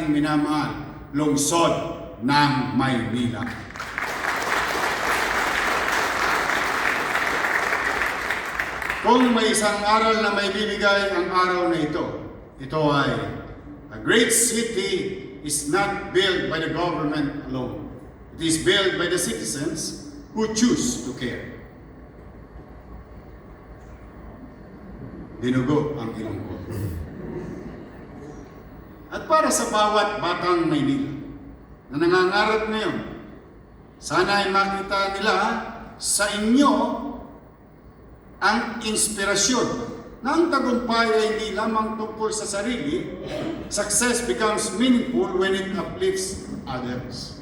ating minamahal, lungsod ng Maynila. Kung may isang aral na may bibigay ang araw na ito ay a great city is not built by the government alone. It is built by the citizens who choose to care. Dinugo ang ilong ko. At para sa bawat batang Maynila na nangangarap ngayon, sana ay makita nila sa inyo ang inspirasyon na ang tagumpay ay hindi lamang tungkol sa sarili. Success becomes meaningful when it uplifts others.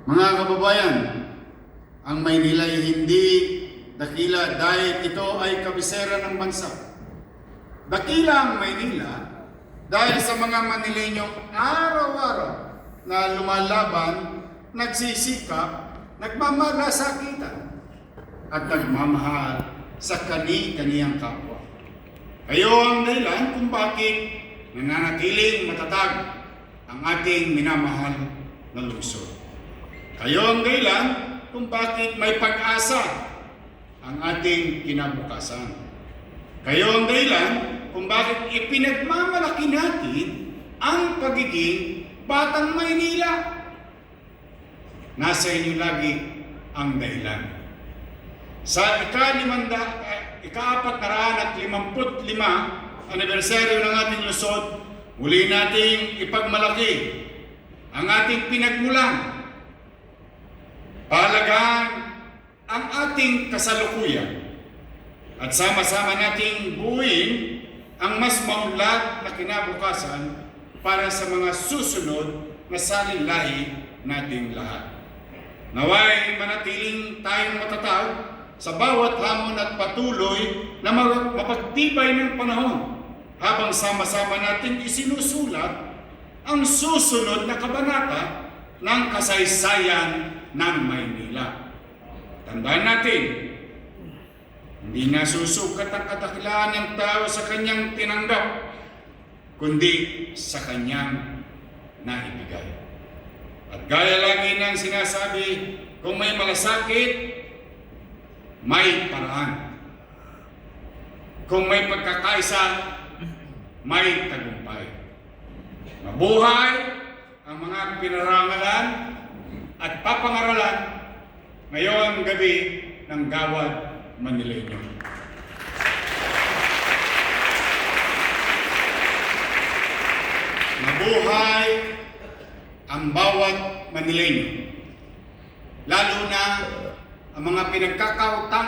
Mga kababayan, ang Maynila ay hindi dakila dahil ito ay kabisera ng bansa. Dakila ang Maynila dahil sa mga Manilenyong araw-araw na lumalaban, nagsisikap, nagmamalasakitan, at nagmamahal sa kani-kaniyang kapwa. Kayo ang dahilan kung bakit nananatiling matatag ang ating minamahal na lungsod. Kayo ang dahilan kung bakit may pag-asa ang ating kinabukasan. Kayo ang dahilan kung bakit ipinagmamalaki natin ang pagiging Batang Maynila. Nasa inyo lagi ang dahilan. Sa ika-455 anibersaryo ng ating lungsod, muli nating ipagmalaki ang ating pinagmulan, pahalagaan ang ating kasalukuyan, at sama-sama nating buuin ang mas maunlad na kinabukasan para sa mga susunod na salinlahi nating lahat. Naway manatiling tayong matatag sa bawat hamon at patuloy na mapagtibay ng panahon habang sama-sama natin isinusulat ang susunod na kabanata ng kasaysayan ng Maynila. Tandaan natin, hindi nasusukat ang kadakilaan ng tao sa kanyang tinanggap, kundi sa kanyang naibigay. At gaya lagi ng sinasabi, kung may malasakit, may paraan. Kung may pagkakaisa, may tagumpay. Mabuhay ang mga pinarangalan at papangaralan ngayong gabi ng Gawad Manileño. Mabuhay ang bawat Manileño, lalo na ang mga pinagkakautang